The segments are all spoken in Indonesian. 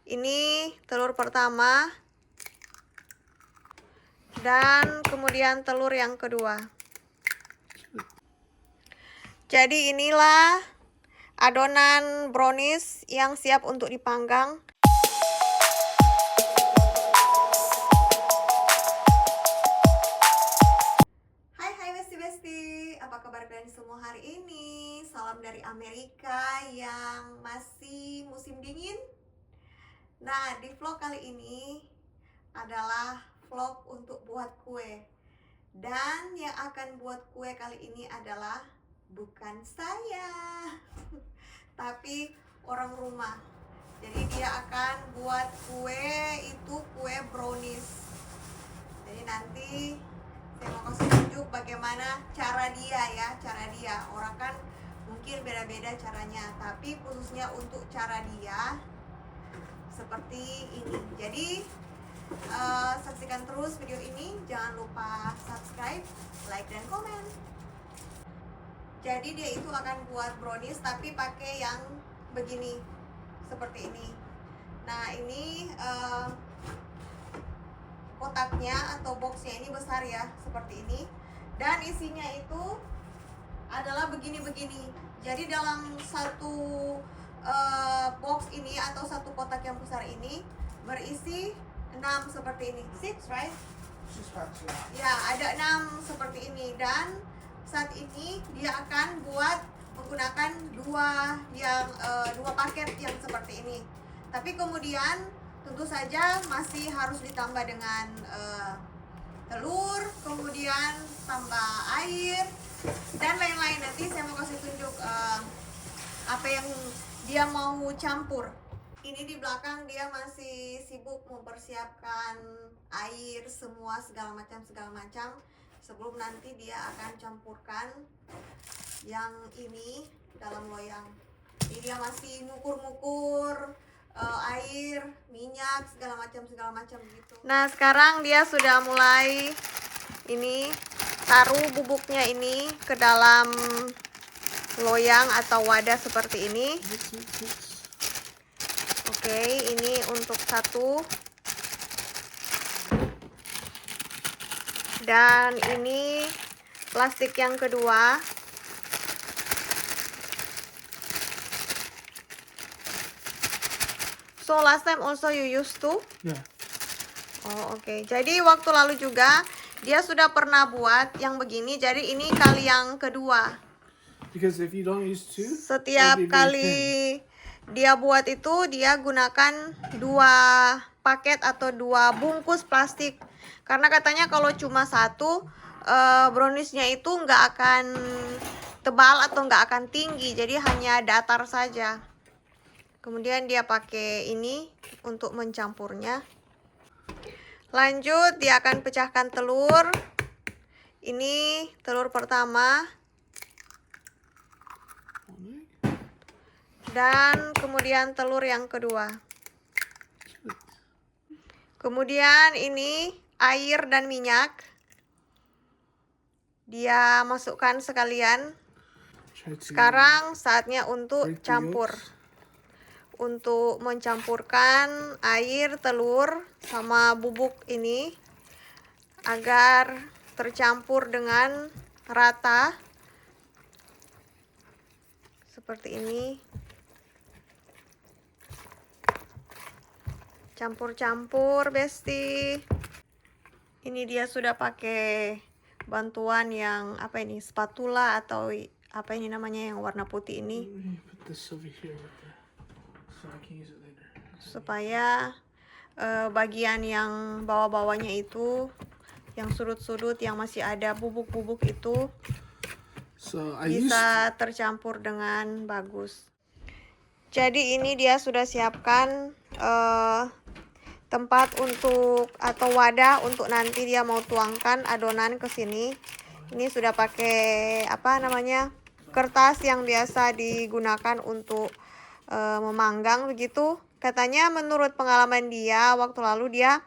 Ini telur pertama. Dan kemudian telur yang kedua. Jadi inilah adonan brownies yang siap untuk dipanggang. Hai besti-besti, apa kabar kalian semua hari ini? Salam dari Amerika yang masih musim dingin. Nah, di vlog kali ini adalah vlog untuk buat kue. Dan yang akan buat kue kali ini adalah bukan saya, tapi orang rumah. Jadi dia akan buat kue, itu kue brownies. Jadi nanti saya mau kasih tunjuk bagaimana cara dia ya, cara dia. Orang kan mungkin beda-beda caranya, tapi khususnya untuk cara dia seperti ini. Jadi saksikan terus video ini, jangan lupa subscribe, like, dan komen. Jadi dia itu akan buat brownies tapi pakai yang begini, seperti ini. Nah ini kotaknya atau boxnya ini besar ya, seperti ini. Dan isinya itu adalah begini-begini. Jadi dalam satu box ini atau satu kotak yang besar ini berisi 6 seperti ini. 6, right? Ya, ada 6 seperti ini. Dan saat ini dia akan buat menggunakan dua paket yang seperti ini. Tapi kemudian tentu saja masih harus ditambah dengan telur, kemudian tambah air dan lain-lain. Nanti saya mau kasih tunjuk apa yang dia mau campur. Ini di belakang dia masih sibuk mempersiapkan air, semua segala macam sebelum nanti dia akan campurkan yang ini dalam loyang. Jadi dia masih ngukur-ngukur air, minyak, segala macam gitu. Nah, sekarang dia sudah mulai ini taruh bubuknya ini ke dalam loyang atau wadah seperti ini. Oke, ini untuk satu. Dan ini plastik yang kedua. So last time also you used to? Yeah. Oh, oke. Jadi waktu lalu juga dia sudah pernah buat yang begini. Jadi ini kali yang kedua. Because if you don't use two, Setiap it'll be very kali dia buat itu dia gunakan 2 paket atau 2 bungkus plastik. Karena katanya kalau cuma satu browniesnya itu nggak akan tebal atau nggak akan tinggi. Jadi hanya datar saja. Kemudian dia pakai ini untuk mencampurnya. Lanjut dia akan pecahkan telur. Ini telur pertama. Dan kemudian telur yang kedua. Kemudian ini air dan minyak. Dia masukkan sekalian. Sekarang saatnya untuk campur. Untuk mencampurkan air, telur, sama bubuk ini agar tercampur dengan rata. Seperti ini. Campur-campur, besti. Ini dia sudah pakai bantuan yang apa ini, spatula atau apa ini namanya yang warna putih ini. Supaya bagian yang bawah-bawahnya itu, yang sudut-sudut yang masih ada bubuk-bubuk itu bisa tercampur dengan bagus. Jadi ini dia sudah siapkan tempat untuk atau wadah untuk nanti dia mau tuangkan adonan ke sini. Ini sudah pakai apa namanya, kertas yang biasa digunakan untuk memanggang begitu. Katanya menurut pengalaman dia waktu lalu dia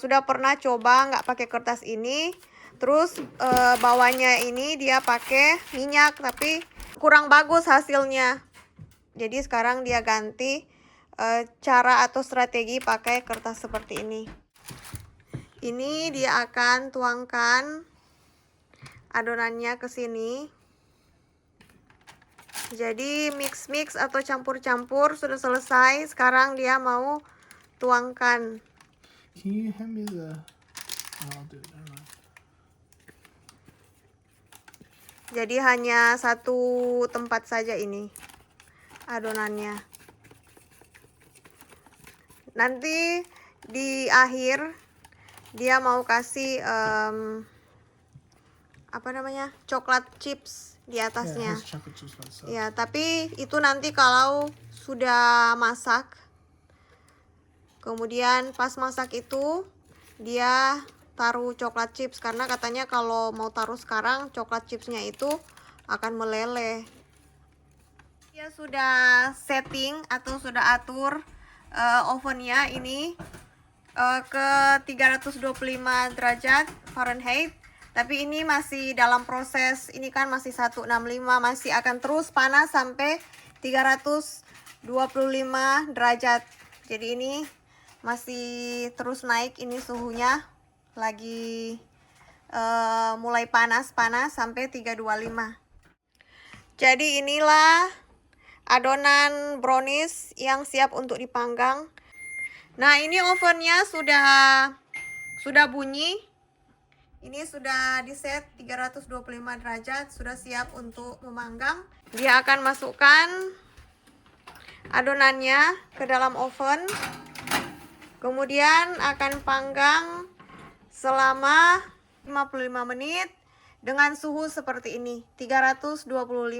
sudah pernah coba nggak pakai kertas ini. Terus bawahnya ini dia pakai minyak tapi kurang bagus hasilnya. Jadi sekarang dia ganti cara atau strategi pakai kertas seperti ini. Ini dia akan tuangkan adonannya ke sini. Jadi mix atau campur-campur sudah selesai. Sekarang dia mau tuangkan. Can you hand me the? I'll do it. Never mind. Jadi hanya satu tempat saja ini adonannya. Nanti di akhir dia mau kasih apa namanya, coklat chips di Yeah, it atasnya. has chocolate chips by itself. Ya, tapi itu nanti kalau sudah masak. Kemudian pas masak itu dia taruh coklat chips, karena katanya kalau mau taruh sekarang coklat chipsnya itu akan meleleh. Dia sudah setting atau sudah atur ovennya ini ke 325 derajat Fahrenheit. Tapi ini masih dalam proses, ini kan masih 165, masih akan terus panas sampai 325 derajat. Jadi ini masih terus naik, ini suhunya lagi mulai panas sampai 325. Jadi inilah adonan brownies yang siap untuk dipanggang. Nah, ini ovennya sudah bunyi. Ini sudah di set 325 derajat, sudah siap untuk memanggang. Dia akan masukkan adonannya ke dalam oven. Kemudian akan panggang selama 55 menit dengan suhu seperti ini, 325.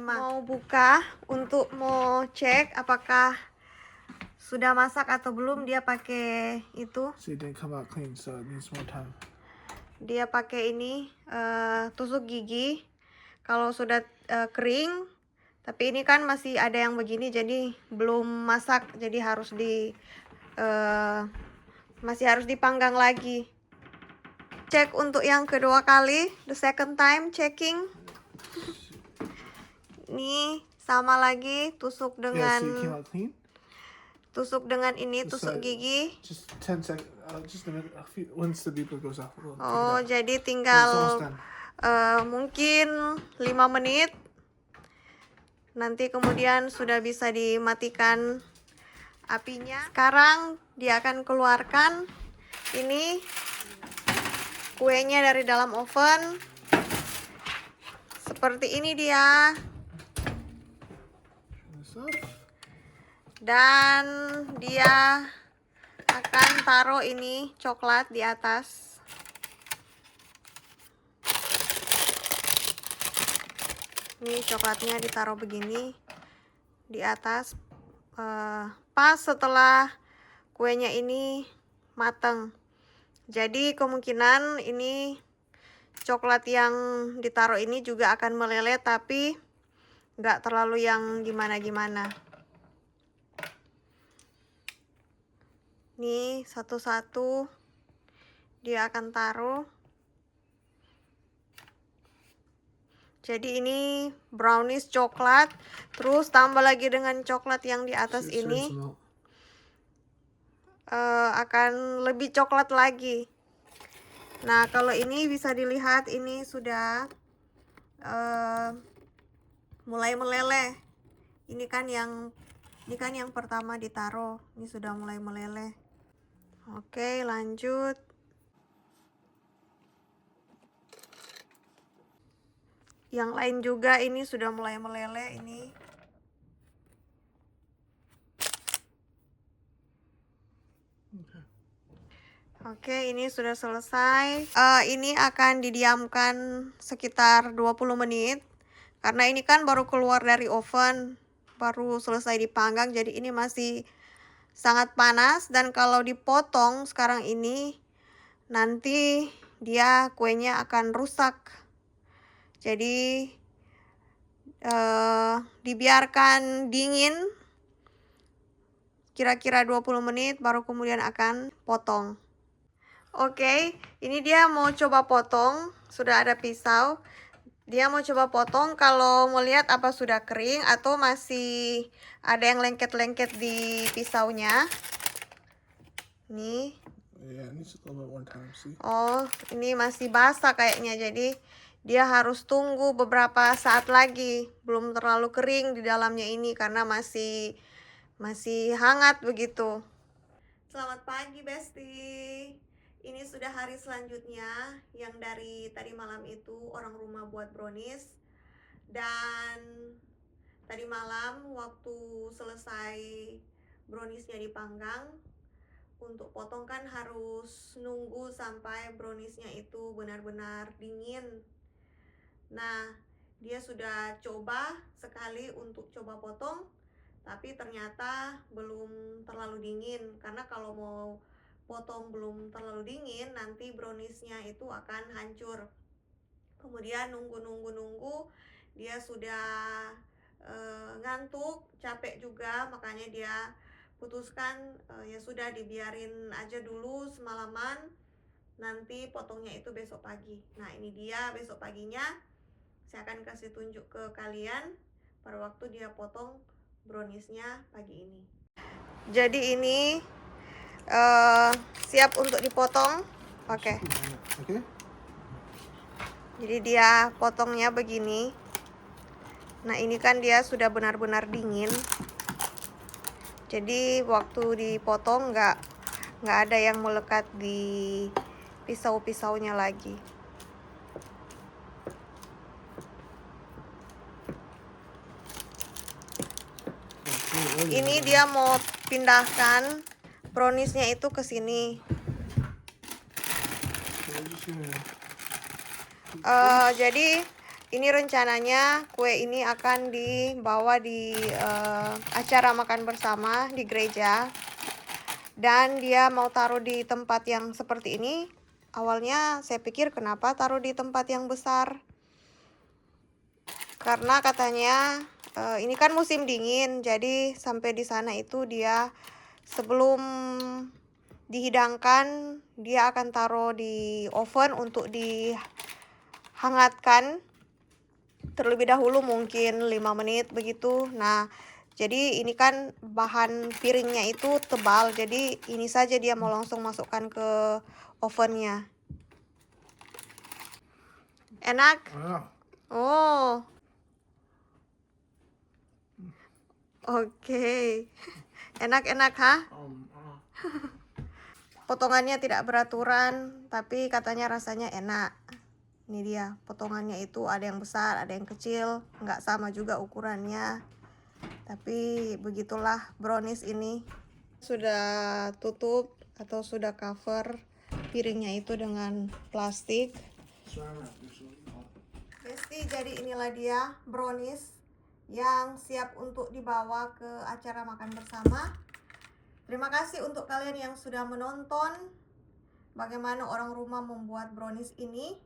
Mau buka untuk mau cek apakah sudah masak atau belum. Dia pakai itu. So it didn't come out clean, so it needs more time. Dia pakai ini tusuk gigi kalau sudah kering. Tapi ini kan masih ada yang begini, jadi belum masak, jadi harus masih harus dipanggang lagi. Cek untuk yang kedua kali, the second time checking. Nih sama lagi, tusuk Yeah, dengan so it came out clean. ini, tusuk So, gigi. Just 10 seconds. Just a minute. Once the beeper goes off. We'll take it Oh, out. jadi It's almost tinggal done. mungkin 5 menit. Nanti kemudian sudah bisa dimatikan apinya. Sekarang dia akan keluarkan ini kuenya dari dalam oven. Seperti ini dia. Turn this off. Dan dia akan taruh ini coklat di atas. Ini coklatnya ditaruh begini di atas, pas setelah kuenya ini matang. Jadi kemungkinan ini coklat yang ditaruh ini juga akan meleleh, tapi nggak terlalu yang gimana-gimana. Nih satu-satu dia akan taruh. Jadi ini brownies coklat, terus tambah lagi dengan coklat yang di atas So it starts ini, to melt. akan lebih coklat lagi. Nah, kalau ini bisa dilihat ini sudah mulai meleleh. Ini kan yang pertama ditaruh, ini sudah mulai meleleh. Oke, lanjut. Yang lain juga ini sudah mulai meleleh ini. Oke, ini sudah selesai. Ini akan didiamkan sekitar 20 menit. Karena ini kan baru keluar dari oven, baru selesai dipanggang, jadi ini masih sangat panas. Dan kalau dipotong sekarang ini, nanti dia kuenya akan rusak. Jadi dibiarkan dingin kira-kira 20 menit baru kemudian akan potong. Oke, ini dia mau coba potong, sudah ada pisau. Dia mau coba potong kalau mau lihat apa sudah kering atau masih ada yang lengket-lengket di pisaunya. Nih. Yeah, it needs a little bit more time. See? Oh, ini masih basah kayaknya. Jadi dia harus tunggu beberapa saat lagi. Belum terlalu kering di dalamnya ini karena masih hangat begitu. Selamat pagi, Besti. Ini sudah hari selanjutnya yang dari tadi malam itu orang rumah buat brownies. Dan tadi malam waktu selesai browniesnya dipanggang, untuk potong kan harus nunggu sampai browniesnya itu benar-benar dingin. Nah, dia sudah coba sekali untuk coba potong, tapi ternyata belum terlalu dingin. Karena kalau mau potong belum terlalu dingin, nanti browniesnya itu akan hancur. Kemudian nunggu, dia sudah ngantuk, capek juga, makanya dia putuskan ya sudah dibiarin aja dulu semalaman, nanti potongnya itu besok pagi. Nah, ini dia besok paginya saya akan kasih tunjuk ke kalian pada waktu dia potong browniesnya pagi ini. Jadi ini siap untuk dipotong. Oke. Okay. Jadi dia potongnya begini. Nah, ini kan dia sudah benar-benar dingin. Jadi waktu dipotong nggak ada yang melekat di pisau-pisaunya lagi. Ini dia mau pindahkan browniesnya itu ke sini. Jadi ini rencananya kue ini akan dibawa di acara makan bersama di gereja. Dan dia mau taruh di tempat yang seperti ini. Awalnya saya pikir kenapa taruh di tempat yang besar. Karena katanya ini kan musim dingin, jadi sampai di sana itu dia sebelum dihidangkan dia akan taruh di oven untuk dihangatkan terlebih dahulu, mungkin 5 menit begitu. Nah, jadi ini kan bahan piringnya itu tebal, jadi ini saja dia mau langsung masukkan ke ovennya. Enak? Wow. Oh. Oke. Enak-enak, ha? Potongannya tidak beraturan, tapi katanya rasanya enak. Ini dia, potongannya itu ada yang besar, ada yang kecil, nggak sama juga ukurannya. Tapi begitulah brownies ini. Sudah tutup atau sudah cover piringnya itu dengan plastik. Besti, jadi inilah dia brownies yang siap untuk dibawa ke acara makan bersama. Terima kasih untuk kalian yang sudah menonton bagaimana orang rumah membuat brownies ini.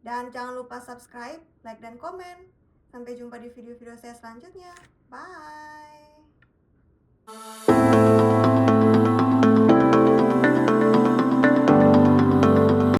Dan jangan lupa subscribe, like, dan komen. Sampai jumpa di video-video saya selanjutnya. Bye.